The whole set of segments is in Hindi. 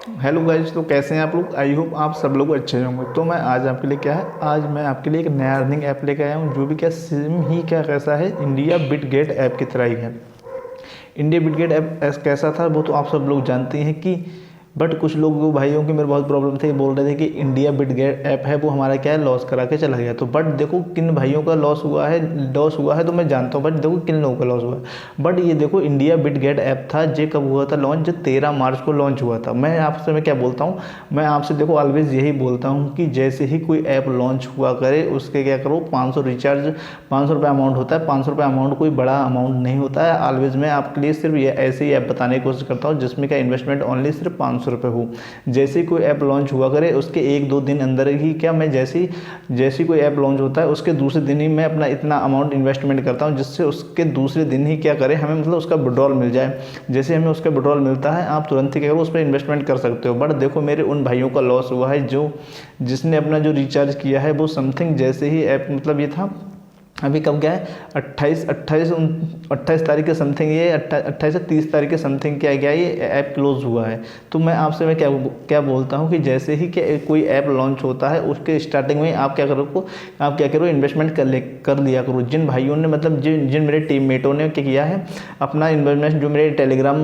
हेलो गाइस, तो कैसे हैं आप लोग। आई होप आप सब लोग अच्छे होंगे। तो मैं आज आपके लिए क्या है, आज मैं आपके लिए एक नया अर्निंग ऐप लेकर आया हूँ, जो भी क्या सेम ही क्या कैसा है, इंडिया बिटगेट ऐप की तरह ही है। इंडिया बिटगेट ऐप कैसा था वो तो आप सब लोग जानते हैं कि बट कुछ लोग भाइयों की मेरे बहुत प्रॉब्लम थी, बोल रहे थे कि इंडिया बिटगेट ऐप है वो हमारा क्या है लॉस करा के चला गया। तो बट देखो किन भाइयों का लॉस हुआ है तो मैं जानता हूँ, बट देखो किन लोगों का लॉस हुआ है। बट ये देखो इंडिया बिटगेट ऐप था, ये कब हुआ था लॉन्च, जो 13 मार्च को लॉन्च हुआ था। मैं क्या बोलता हूँ, मैं आपसे देखो ऑलवेज यही बोलता हूँ कि जैसे ही कोई ऐप लॉन्च हुआ करे उसके क्या करो, 500 रिचार्ज, 500 रुपये अमाउंट होता है। 500 रुपये अमाउंट कोई बड़ा अमाउंट नहीं होता है। ऑलवेज मैं आपके लिए सिर्फ ये ऐसे ही ऐप बताने की कोशिश करता हूँ जिसमें क्या इन्वेस्टमेंट ओनली सिर्फ 500 रुपये हो। जैसे ही कोई ऐप लॉन्च हुआ करे उसके 1-2 दिन अंदर ही क्या मैं जैसे ही कोई ऐप लॉन्च होता है उसके दूसरे दिन ही मैं अपना इतना अमाउंट इन्वेस्टमेंट करता हूँ, जिससे उसके दूसरे दिन ही क्या करें हमें मतलब उसका विड्रॉल मिल जाए। जैसे हमें उसका विड्रॉल मिलता है आप तुरंत ही क्या करो उस पर इन्वेस्टमेंट कर सकते हो। बट देखो मेरे उन भाइयों का लॉस हुआ है जो जिसने अपना जो रिचार्ज किया है वो समथिंग जैसे ही ऐप मतलब ये था, अभी कब गया है 28 तारीख के समथिंग, ये 28 से 30 तारीख के समथिंग क्या गया ये ऐप क्लोज हुआ है। तो मैं क्या क्या बोलता हूँ कि जैसे ही कि कोई ऐप लॉन्च होता है उसके स्टार्टिंग में आप क्या करो इन्वेस्टमेंट कर लिया करो। जिन भाइयों ने मतलब जिन जिन मेरे टीममेटों ने क्या किया है अपना इन्वेस्टमेंट, जो मेरे टेलीग्राम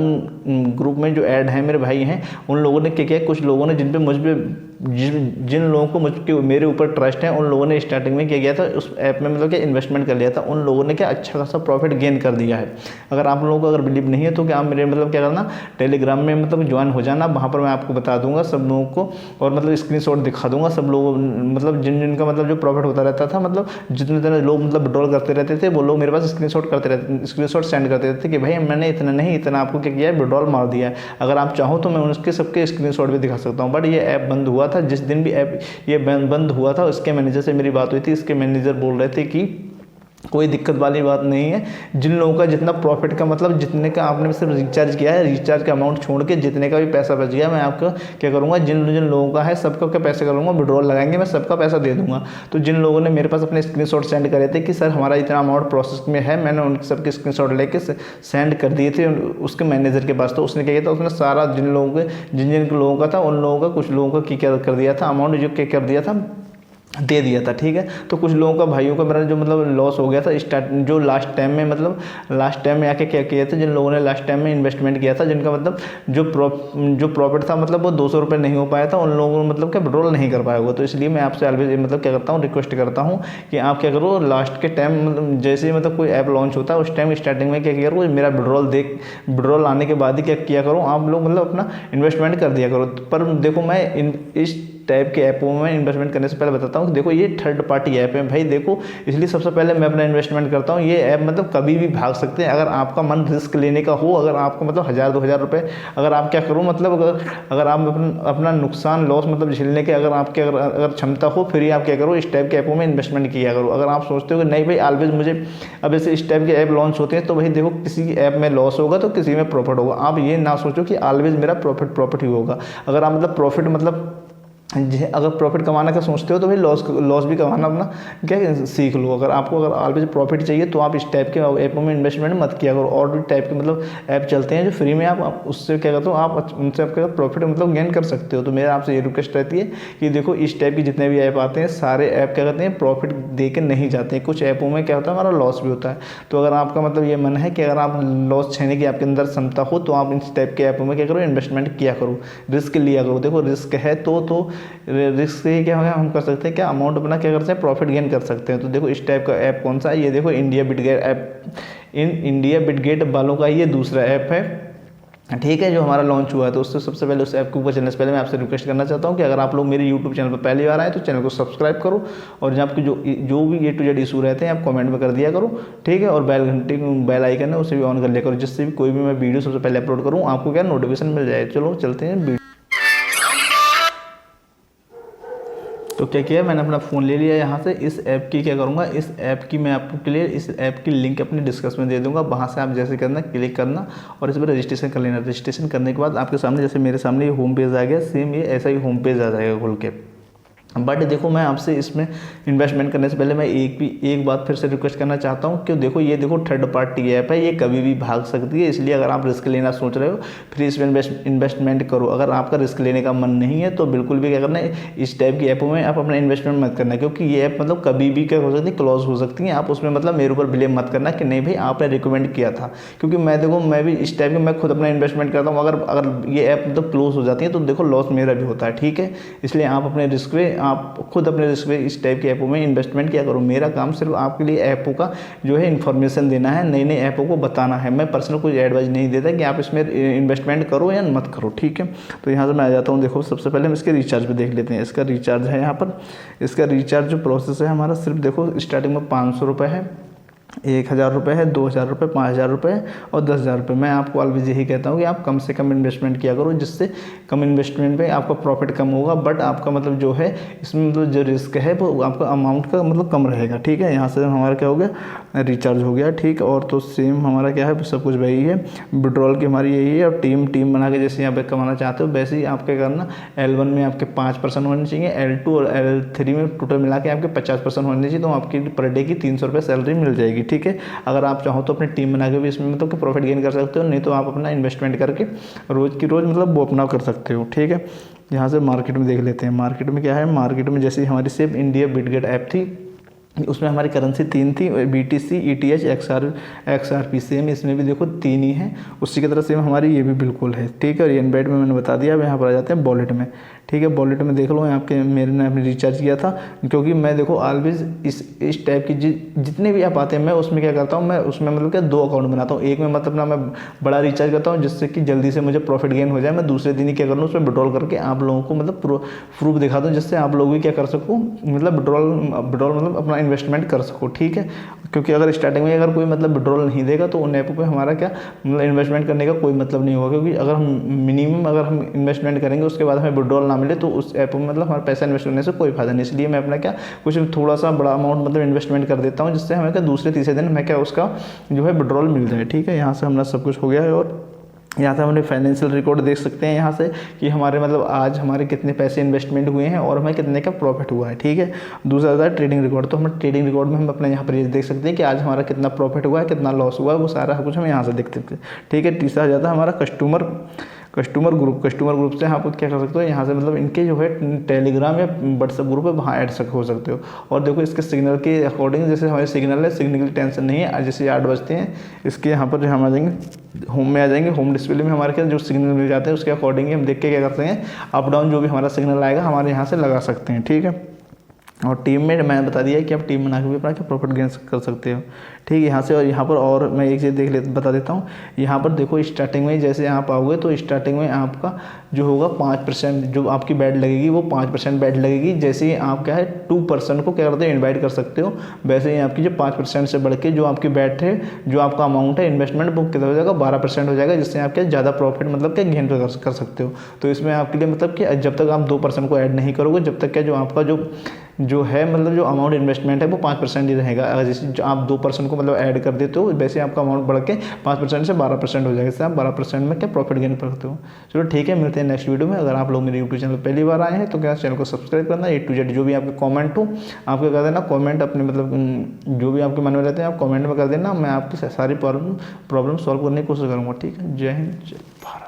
ग्रुप में जो ऐड हैं मेरे भाई हैं, उन लोगों ने क्या किया, कुछ लोगों ने जिन लोगों को मेरे ऊपर ट्रस्ट है, उन लोगों ने स्टार्टिंग में क्या किया था उस ऐप में मतलब क्या इन्वेस्टमेंट कर लिया था। उन लोगों ने क्या अच्छा खासा प्रॉफिट गेन कर दिया है। अगर आप लोगों को अगर बिलीव नहीं है तो क्या आप मेरे मतलब क्या करना, टेलीग्राम में मतलब ज्वाइन हो जाना, वहाँ पर मैं आपको बता दूंगा सब लोगों को, और मतलब स्क्रीनशॉट दिखा दूंगा सब लोगों मतलब जिन जिन का मतलब जो प्रॉफिट होता रहता था, मतलब जितने जितने लोग मतलब विड्रॉल करते रहते थे वो लोग मेरे पास स्क्रीनशॉट सेंड करते थे कि भाई मैंने इतना नहीं इतना आपको क्या किया है विड्रॉल मार दिया है। अगर आप चाहो तो मैं उनके सबके स्क्रीनशॉट भी दिखा सकता हूँ। बट ये ऐप बंद हुआ था, जिस दिन भी ऐप ये बंद हुआ था उसके मैनेजर से मेरी बात हुई थी। इसके मैनेजर बोल रहे थे कि कोई दिक्कत वाली बात नहीं है, जिन लोगों का जितना प्रॉफिट का मतलब जितने का आपने सिर्फ रिचार्ज किया है, रिचार्ज का अमाउंट छोड़ के जितने का भी पैसा बच गया मैं आपको क्या करूँगा, जिन जिन लोगों का है सबका क्या पैसे करूँगा विड्रॉल लगाएंगे, मैं सबका पैसा दे दूंगा। तो जिन लोगों ने मेरे पास अपने स्क्रीनशॉट सेंड करे थे कि सर हमारा इतना अमाउंट प्रोसेस में है, मैंने उन सबके स्क्रीनशॉट लेके सेंड कर दिए थे उसके मैनेजर के पास। तो उसने क्या किया था, उसने सारा जिन जिन लोगों का था उन लोगों का कुछ लोगों का क्या कर दिया था, अमाउंट जो क्या कर दिया था दे दिया था। ठीक है, तो कुछ लोगों का भाइयों का मेरा जो मतलब लॉस हो गया था जो लास्ट टाइम में आके क्या किया था, जिन लोगों ने लास्ट टाइम में इन्वेस्टमेंट किया था, जिनका मतलब जो प्रॉफिट था मतलब वो 200 रुपये नहीं हो पाया था, उन लोगों को मतलब क्या विड्रॉल नहीं कर पाया होगा। तो इसलिए मैं आपसे ऑलवेज मतलब क्या करता हूँ, रिक्वेस्ट करता हूँ कि आप क्या करो लास्ट के टाइम मतलब जैसे ही मतलब कोई ऐप लॉन्च होता है उस टाइम स्टार्टिंग में क्या किया करो, मेरा विड्रॉल आने के बाद ही क्या किया करो आप लोग मतलब अपना इन्वेस्टमेंट कर दिया करो। पर देखो मैं इस टाइप के ऐपों में इन्वेस्टमेंट करने से पहले बताता हूँ कि देखो ये थर्ड पार्टी ऐप है भाई, देखो इसलिए सबसे पहले मैं अपना इन्वेस्टमेंट करता हूँ। ये ऐप मतलब कभी भी भाग सकते हैं। अगर आपका मन रिस्क लेने का हो, अगर आपको मतलब 1000-2000 रुपये अगर आप क्या करो मतलब अगर आप अपना नुकसान लॉस मतलब झेलने के अगर क्षमता हो, फिर ही आप क्या करो इस टाइप के ऐपों में इन्वेस्टमेंट किया करो। अगर आप सोचते हो कि नहीं भाई ऑलवेज मुझे अब ऐसे इस टाइप के ऐप लॉन्च होते हैं तो भाई देखो किसी ऐप में लॉस होगा तो किसी में प्रॉफिट होगा। आप ये ना सोचो कि ऑलवेज मेरा प्रॉफिट ही होगा। अगर आप मतलब प्रॉफिट मतलब अगर प्रॉफिट कमाने का सोचते हो तो भाई लॉस भी कमाना अपना क्या सीख लो। अगर ऑलवेज प्रॉफिट चाहिए तो आप इस टाइप के ऐपों में इन्वेस्टमेंट मत किया करो। और भी टाइप के मतलब ऐप चलते हैं जो फ्री में आप उससे क्या करते हो, आप उनसे आपका प्रॉफिट मतलब गेन कर सकते हो। तो मेरा आपसे ये रिक्वेस्ट रहती है कि देखो इस टाइप के जितने भी ऐप आते हैं सारे ऐप क्या करते हैं प्रॉफिट दे के नहीं जाते हैं। कुछ ऐपों में क्या होता है हमारा लॉस भी होता है। तो अगर आपका मतलब ये मन है कि अगर आप लॉस छेने की आपके अंदर क्षमता हो तो आप इस टाइप के ऐपों में क्या करो इन्वेस्टमेंट किया करो, रिस्क लिया करो। देखो रिस्क है तो रिस्क से क्या होगा, हम कर सकते हैं क्या अमाउंट अपना क्या करते हैं प्रॉफिट गेन कर सकते हैं। तो देखो इस टाइप का ऐप कौन सा है, ये देखो India Bitget app, India Bitget वालों का ये दूसरा ऐप है। ठीक है, जो हमारा लॉन्च हुआ है। तो उससे सबसे पहले उस ऐप के ऊपर चलने से पहले मैं आपसे रिक्वेस्ट करना चाहता हूँ कि अगर आप लोग मेरे यूट्यूब चैनल पर पहली बार आए तो चैनल को सब्सक्राइब करो, और जहाँ आपके जो भी A to Z इशू रहते हैं आप कमेंट में कर दिया करो। ठीक है, और बेल आइकन है उसे भी ऑन कर लिया करो, जिससे भी कोई भी मैं वीडियो सबसे पहले अपलोड करूँ आपको क्या नोटिफिकेशन मिल जाए। चलो चलते हैं वीडियो। तो क्या किया मैंने अपना फ़ोन ले लिया यहाँ से। इस ऐप की क्या करूँगा, इस ऐप की मैं आपको के लिए इस ऐप की लिंक अपने डिस्क्रिप्शन में दे दूँगा। वहाँ से आप जैसे करना क्लिक करना और इस पर रजिस्ट्रेशन कर लेना। रजिस्ट्रेशन करने के बाद आपके सामने जैसे मेरे सामने ये होम पेज आ गया, सेम ये ऐसा ही होम पेज आ जाएगा खुल के। बट देखो मैं आपसे इसमें इन्वेस्टमेंट करने से पहले मैं एक बात फिर से रिक्वेस्ट करना चाहता हूँ कि देखो ये देखो थर्ड पार्टी ऐप है, ये कभी भी भाग सकती है, इसलिए अगर आप रिस्क लेना सोच रहे हो फिर इसमें इन्वेस्टमेंट करो। अगर आपका रिस्क लेने का मन नहीं है तो बिल्कुल भी क्या करना है, इस टाइप की ऐपों में आप अपना इन्वेस्टमेंट मत करना, क्योंकि ये ऐप मतलब कभी भी क्या हो सकती है, क्लोज हो सकती है। आप उसमें मतलब मेरे ऊपर ब्लेम मत करना कि नहीं भाई आपने रिकमेंड किया था, क्योंकि मैं देखो मैं भी इस टाइप के मैं खुद अपना इन्वेस्टमेंट करता हूँ। अगर ये ऐप मतलब क्लोज हो जाती है तो देखो लॉस मेरा भी होता है, ठीक है। इसलिए आप अपने रिस्क पे, आप खुद अपने रिस्क पे इस टाइप की ऐपों में इन्वेस्टमेंट किया करो। मेरा काम सिर्फ आपके लिए ऐपों का जो है इन्फॉर्मेशन देना है, नई नई ऐपों को बताना है। मैं पर्सनल कोई एडवाइस नहीं देता कि आप इसमें इन्वेस्टमेंट करो या मत करो, ठीक है। तो यहाँ से मैं आ जाता हूँ। देखो सबसे पहले हम इसके रिचार्ज पे देख लेते हैं। इसका रिचार्ज है यहाँ पर, इसका रिचार्ज जो प्रोसेस है हमारा सिर्फ देखो स्टार्टिंग में 500 रुपये है, 1000 रुपये है, 2000 रुपये, 5000 रुपये और 10,000 रुपये। मैं आपको ऑलवेज यही कहता हूँ कि आप कम से कम इन्वेस्टमेंट किया करो, जिससे कम इन्वेस्टमेंट पे आपका प्रॉफिट कम होगा, बट आपका मतलब जो है इसमें मतलब जो रिस्क है वो आपका अमाउंट का मतलब कम रहेगा, ठीक है। यहाँ से हमारा क्या हो गया, रिचार्ज हो गया, ठीक। और तो सेम हमारा क्या है, सब कुछ वही है। विड्रॉल की हमारी यही है। और टीम बना के जैसे यहाँ पे कमाना चाहते हो वैसे ही आप क्या करना, L1 में आपके 5% होने चाहिए, L2 और L3 में टोटल मिला के आपके 50% होने चाहिए, तो आपकी पर डे की 300 रुपये सैलरी मिल जाएगी, ठीक है। अगर आप चाहो तो अपनी टीम बना के भी इसमें मतलब कि प्रॉफिट गेन कर सकते हो, नहीं तो आप अपना इन्वेस्टमेंट करके रोज़ की रोज़ मतलब वो अपना कर सकते हो, ठीक है। यहाँ से मार्केट में देख लेते हैं। मार्केट में क्या है, मार्केट में जैसे हमारी सेफ इंडिया बिटगेट ऐप थी, उसमें हमारी करेंसी 3 थी, BTC, ETH, XRP। सेम इसमें भी देखो 3 ही है, उसी की तरह सेम हमारी ये भी बिल्कुल है, ठीक है। और इनवाइट में मैंने बता दिया। अब यहाँ पर आ जाते हैं वॉलेट में, ठीक है। वॉलेट में देख लो आपके मेरे ने अपने रिचार्ज किया था, क्योंकि मैं देखो ऑलवेज इस टाइप की जितने भी ऐप आते हैं मैं उसमें क्या करता हूँ, मैं उसमें मतलब क्या 2 अकाउंट बनाता हूँ। एक में मतलब ना मैं बड़ा रिचार्ज करता हूँ जिससे कि जल्दी से मुझे प्रॉफिट गेन हो जाए, मैं दूसरे दिन ही क्या कर लूँ उसमें विड्रॉल करके आप लोगों को मतलब प्रूफ दिखाता हूँ, जिससे आप लोग भी क्या कर सको, मतलब विड्रॉल मतलब अपना इन्वेस्टमेंट कर सको, ठीक है। क्योंकि अगर स्टार्टिंग में अगर कोई मतलब विड्रॉल नहीं देगा तो उन ऐपों पे हमारा क्या मतलब इन्वेस्टमेंट करने का कोई मतलब नहीं होगा, क्योंकि अगर हम मिनिमम अगर हम इन्वेस्टमेंट करेंगे उसके बाद हमें विड्रॉल ना मिले तो उस ऐप में मतलब हमारा पैसा इन्वेस्ट करने से कोई फायदा नहीं। इसलिए मैं अपना क्या कुछ थोड़ा सा बड़ा अमाउंट मतलब इन्वेस्टमेंट कर देता हूँ, जिससे हमें क्या दूसरे तीसरे दिन हमें क्या उसका जो है विड्रॉल मिल जाए, ठीक है। यहाँ से हमारा सब कुछ हो गया है। और यहाँ से हमने फाइनेंशियल रिकॉर्ड देख सकते हैं यहाँ से कि हमारे मतलब आज हमारे कितने पैसे इन्वेस्टमेंट हुए हैं और हमें कितने का प्रॉफिट हुआ है, ठीक है। दूसरा आता है ट्रेडिंग रिकॉर्ड। तो हम ट्रेडिंग रिकॉर्ड में हम अपने यहाँ पर ये देख सकते हैं कि आज हमारा कितना प्रॉफिट हुआ है, कितना लॉस हुआ है, वो सारा कुछ हम यहाँ से देख सकते हैं, ठीक है। तीसरा आ जाता है हमारा कस्टमर ग्रुप से आप क्या कर सकते हो, यहाँ से मतलब इनके जो है टेलीग्राम या व्हाट्सएप ग्रुप है वहाँ ऐड हो सकते हो। और देखो इसके सिग्नल के अकॉर्डिंग, जैसे हमारे सिग्नल है, सिग्नल की टेंशन नहीं है। जैसे 8 बजते हैं इसके यहाँ पर जो हम आ जाएंगे होम में, आ जाएंगे होम डिस्प्ले में हमारे क्या जो सिग्नल मिल जाते हैं उसके अकॉर्डिंग हम देख के क्या करते हैं, अप डाउन जो भी हमारा सिग्नल आएगा हमारे यहाँ से लगा सकते हैं, ठीक है। और टीम में मैंने बता दिया कि आप टीम बना के भी अपना क्या प्रॉफिट गेन कर सकते हो, ठीक है। यहाँ से और यहाँ पर और मैं एक चीज़ बता देता हूँ। यहाँ पर देखो स्टार्टिंग में जैसे आप आओगे तो स्टार्टिंग में आपका जो होगा 5% जो आपकी बैट लगेगी वो 5% बैट लगेगी। जैसे ही आप क्या है 2% को क्या करते हैं इन्वाइट कर सकते हो, वैसे ही आपकी जो 5% से बढ़ के जो आपकी बैट है, जो आपका अमाउंट है इन्वेस्टमेंट वो कितना हो जाएगा, 12% हो जाएगा, जिससे आप क्या ज़्यादा प्रॉफिट मतलब क्या गेन कर सकते हो। तो इसमें आपके लिए मतलब कि जब तक आप 2% को ऐड नहीं करोगे, जब तक क्या जो आपका जो है मतलब जो अमाउंट इन्वेस्टमेंट है वो 5% ही रहेगा। अगर जैसे आप 2% को मतलब ऐड कर देते हो, वैसे आपका अमाउंट बढ़ के 5% से 12% हो जाएगा, इससे आप 12% में क्या प्रॉफिट गेन कर सकते हो। चलो ठीक है, मिलते हैं नेक्स्ट वीडियो में। अगर आप लोग मेरे यूट्यूब चैनल पहली बार आए हैं तो क्या चैनल को सब्सक्राइब करना, A to Z जो भी आपके कॉमेंट हो आपको कर देना, कॉमेंट अपने मतलब जो भी आपके मन में रहते हैं आप कॉमेंट में कर देना, मैं आपकी सारी प्रॉब्लम सॉल्व करने की कोशिश करूँगा, ठीक है। जय हिंद, जय भारत।